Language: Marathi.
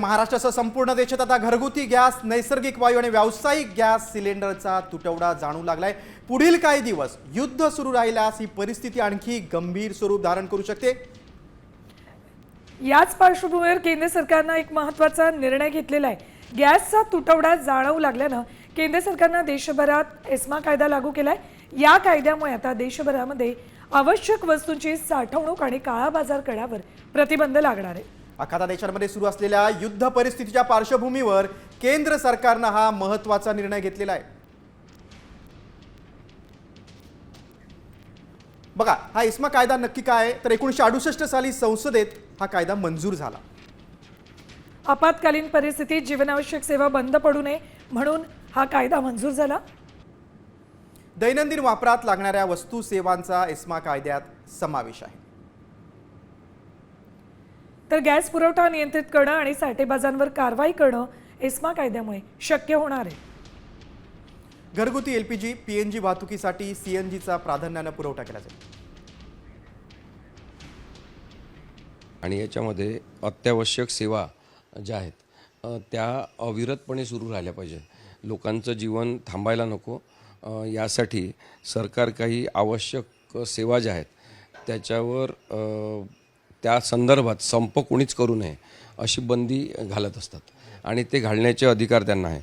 महाराष्ट्रासह संपूर्ण देशात आता घरगुती गॅस, नैसर्गिक वायू आणि व्यावसायिक गॅस सिलेंडरचा तुटवडा जाणवू लागलाय। पुढील काही दिवस युद्ध सुरू राहिल्यास ही परिस्थिती आणखी गंभीर स्वरूप धारण करू शकते। याच पार्श्वभूमीवर केंद्र सरकारने एक महत्त्वाचा निर्णय घेतलेला आहे। गॅसचा तुटवडा जाणवू लागल्याने केंद्र सरकारने देशभरात एस्मा कायदा लागू केलाय। या कायद्यामुळे आता देशभरामध्ये आवश्यक वस्तूंची साठवणूक आणि काळा बाजार करण्यावर प्रतिबंध लागणार आहे। अखाद्या देशांमध्ये सुरू असलेल्या युद्ध परिस्थितीच्या पार्श्वभूमीवर केंद्र सरकारने हा महत्त्वाचा निर्णय घेतलेला आहे। बघा, हा एस्मा कायदा नक्की काय आहे तर 1968 साली संसदेत हा कायदा मंजूर झाला। आपत्कालीन परिस्थितीत जीवनावश्यक सेवा बंद पडू नये म्हणून हा कायदा मंजूर झाला। दैनंदिन वापरात लागणाऱ्या वस्तू सेवांचा एस्मा कायद्यात समावेश आहे। तर गॅस पुरवठा नियंत्रित करणं आणि साठेबाजांवर कारवाई करणं एस्मा कायद्यामुळे शक्य होणार आहे। घरगुती एलपीजी, पीएनजी वाहतुकीसाठी सीएनजीचा प्राधान्याने पुरवठा केला जाईल। आणि याच्यामध्ये अत्यावश्यक सेवा ज्या आहेत त्या अविरतपणे सुरू राहिल्या पाहिजे। लोकांचं जीवन थांबायला नको, यासाठी सरकार काही आवश्यक सेवा ज्या आहेत त्याच्यावर त्या संदर्भात संप कोणीच करू नये अशी बंदी घालत असतात आणि ते घालण्याचे अधिकार त्यांना आहे।